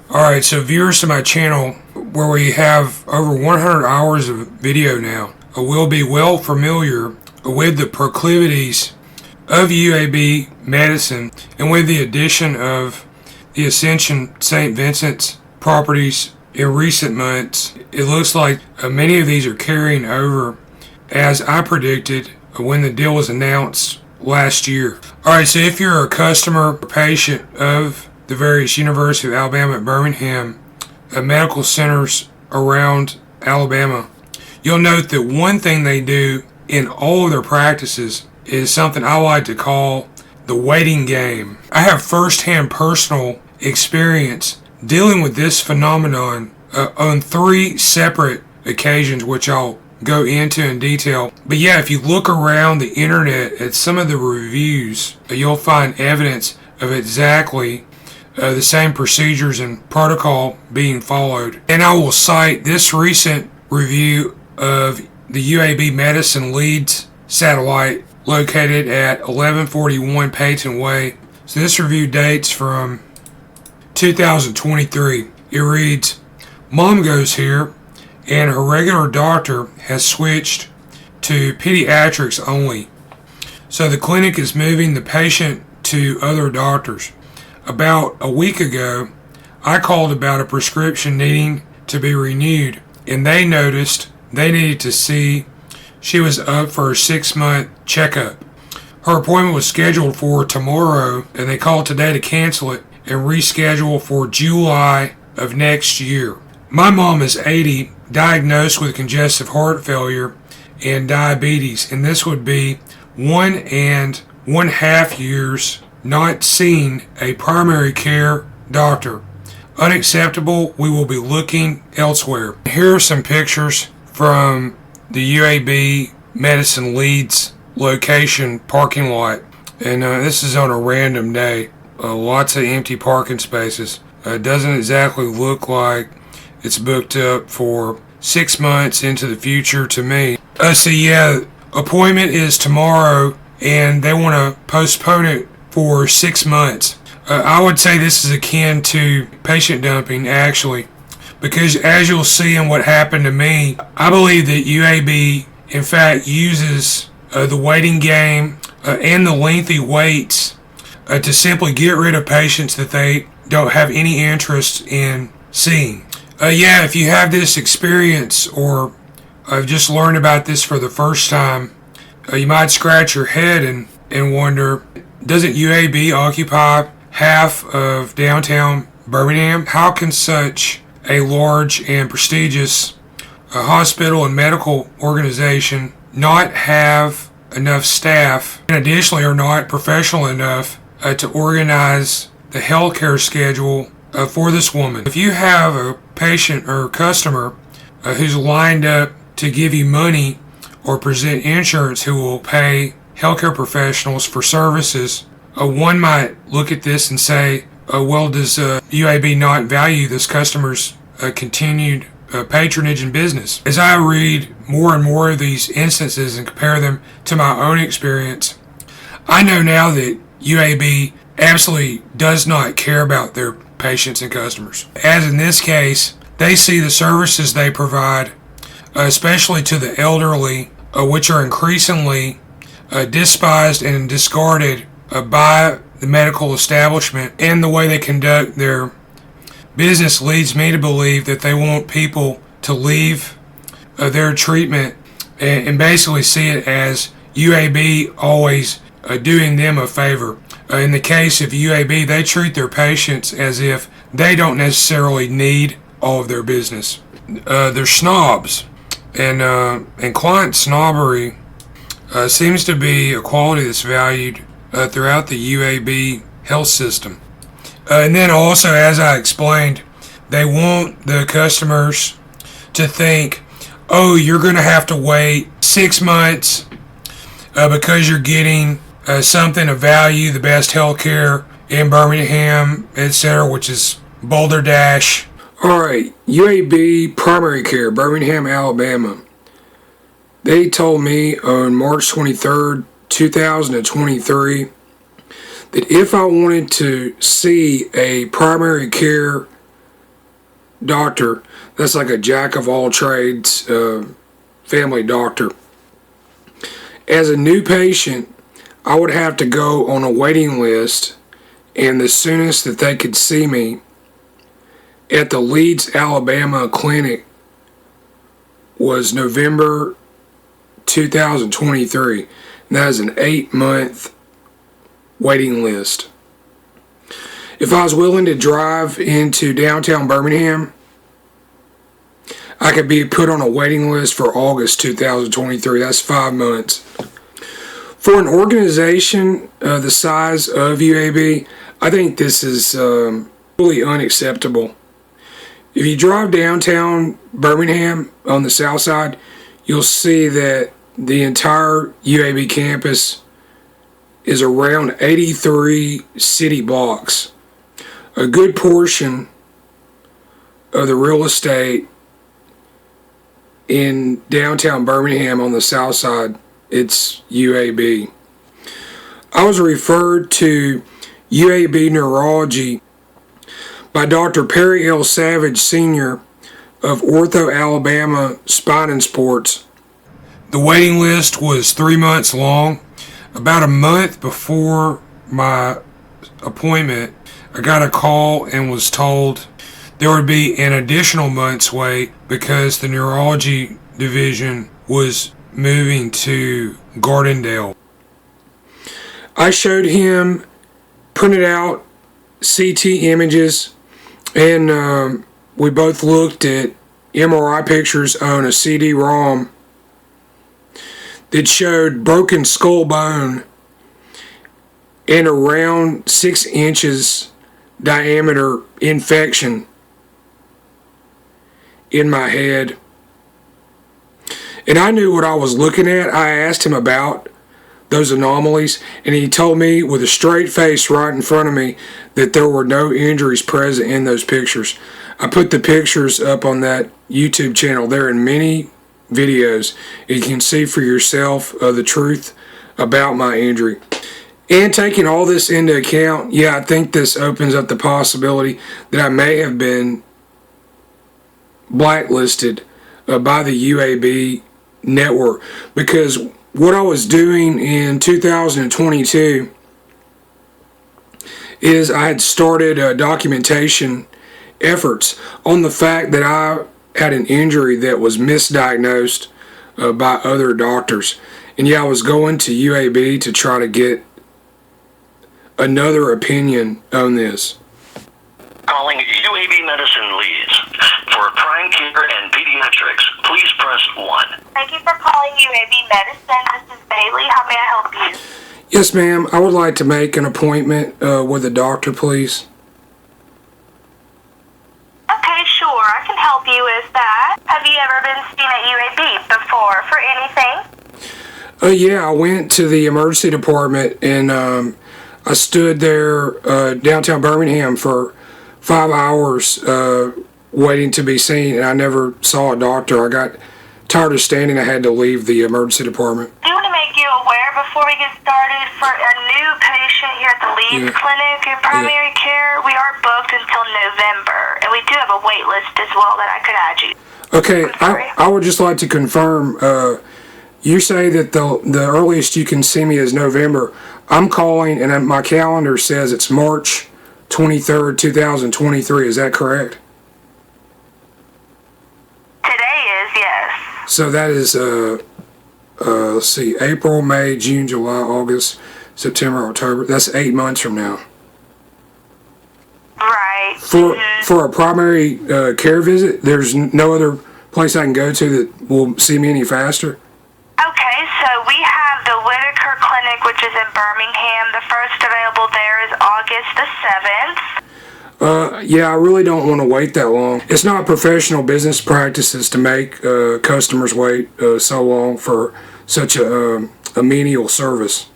Alright, so viewers to my channel, where we have over 100 hours of video now, will be well familiar with the proclivities of UAB Medicine, and with the addition of the Ascension St. Vincent's properties in recent months, it looks like many of these are carrying over as I predicted when the deal was announced last year. Alright, so if you're a customer or patient of the various University of Alabama at Birmingham medical centers around Alabama, you'll note that one thing they do in all of their practices is something I like to call the waiting game. I have first-hand personal experience dealing with this phenomenon on 3 separate occasions, which I'll go into in detail. But yeah, if you look around the internet at some of the reviews, you'll find evidence of exactly the same procedures and protocol being followed. And I will cite this recent review of the UAB Medicine Leeds satellite located at 1141 Peyton Way. So this review dates from 2023. It reads, "Mom goes here and her regular doctor has switched to pediatrics only. So the clinic is moving the patient to other doctors. About a week ago, I called about a prescription needing to be renewed, and they noticed they needed to see she was up for a 6-month checkup. Her appointment was scheduled for tomorrow, and they called today to cancel it and reschedule for July of next year. My mom is 80, diagnosed with congestive heart failure and diabetes, and this would be 1.5 years not seeing a primary care doctor. Unacceptable. We will be looking elsewhere." Here are some pictures from the UAB Medicine Leeds location parking lot, and this is on a random day. Lots of empty parking spaces. Doesn't exactly look like it's booked up for 6 months into the future to me. So yeah, appointment is tomorrow, and they want to postpone it for 6 months. I would say this is akin to patient dumping, actually, because as you'll see in what happened to me, I believe that UAB, in fact, uses the waiting game and the lengthy waits to simply get rid of patients that they don't have any interest in seeing. Yeah, if you have this experience or I've just learned about this for the first time, you might scratch your head and wonder, doesn't UAB occupy half of downtown Birmingham? How can such a large and prestigious hospital and medical organization not have enough staff, and additionally are not professional enough to organize the healthcare schedule for this woman? If you have a patient or customer who's lined up to give you money or present insurance who will pay healthcare professionals for services, one might look at this and say, well, does UAB not value this customer's continued patronage in business? As I read more and more of these instances and compare them to my own experience, I know now that UAB absolutely does not care about their patients and customers. As in this case, they see the services they provide, especially to the elderly, which are increasingly despised and discarded by the medical establishment, and the way they conduct their business leads me to believe that they want people to leave their treatment and basically see it as UAB always doing them a favor. In the case of UAB, they treat their patients as if they don't necessarily need all of their business. They're snobs, and client snobbery seems to be a quality that's valued throughout the UAB health system. And then also, as I explained, they want the customers to think, oh, you're going to have to wait 6 months because you're getting something of value, the best healthcare in Birmingham, etc., which is Boulder Dash. Alright, UAB Primary Care, Birmingham, Alabama. They told me on March 23rd, 2023, that if I wanted to see a primary care doctor. That's like a jack of all trades family doctor. As a new patient, I would have to go on a waiting list, and the soonest that they could see me at the Leeds, Alabama clinic was November 2023. And that is an 8-month waiting list. If I was willing to drive into downtown Birmingham, I could be put on a waiting list for August 2023. That's 5 months. For an organization the size of UAB, I think this is really unacceptable. If you drive downtown Birmingham on the south side, you'll see that the entire UAB campus is around 83 city blocks. A good portion of the real estate in downtown Birmingham on the south side, it's UAB. I was referred to UAB Neurology by Dr. Perry L. Savage Sr. of Ortho Alabama Spine and Sports. The waiting list was 3 months long. About a month before my appointment, I got a call and was told there would be an additional month's wait because the neurology division was moving to Gardendale. I showed him printed out CT images, and we both looked at MRI pictures on a CD-ROM that showed broken skull bone and around 6 inches diameter infection in my head. And I knew what I was looking at. I asked him about those anomalies, and he told me with a straight face right in front of me that there were no injuries present in those pictures. I put the pictures up on that YouTube channel. They're in many videos. You can see for yourself the truth about my injury. And taking all this into account, yeah, I think this opens up the possibility that I may have been blacklisted by the UAB network, because what I was doing in 2022 is I had started documentation efforts on the fact that I had an injury that was misdiagnosed by other doctors. And yeah, I was going to UAB to try to get another opinion on this. Calling UAB Medicine leads. For prime care and pediatrics, please press 1. Thank you for calling UAB Medicine. This is Bailey. How may I help you? Yes, ma'am. I would like to make an appointment with a doctor, please. Okay, sure. I can help you with that. Have you ever been seen at UAB before for anything? Yeah, I went to the emergency department, and I stood there downtown Birmingham for 5 hours waiting to be seen, and I never saw a doctor. I got tired of standing. I had to leave the emergency department. I do want to make you aware before we get started, for a new patient here at the Leeds Clinic in primary care, we are booked until November, and we do have a wait list as well that I could add you. Okay, I would just like to confirm, you say that the earliest you can see me is November. I'm calling, and my calendar says it's March 23rd, 2023. Is that correct? Today is, yes. So that is, let's see, April, May, June, July, August, September, October. That's 8 months from now. Right. For a primary care visit, there's no other place I can go to that will see me any faster? Okay, so we have the Whitaker Clinic, which is in Birmingham. The first available there is August the 7th. Yeah, I really don't want to wait that long. It's not professional business practices to make customers wait so long for such a menial service.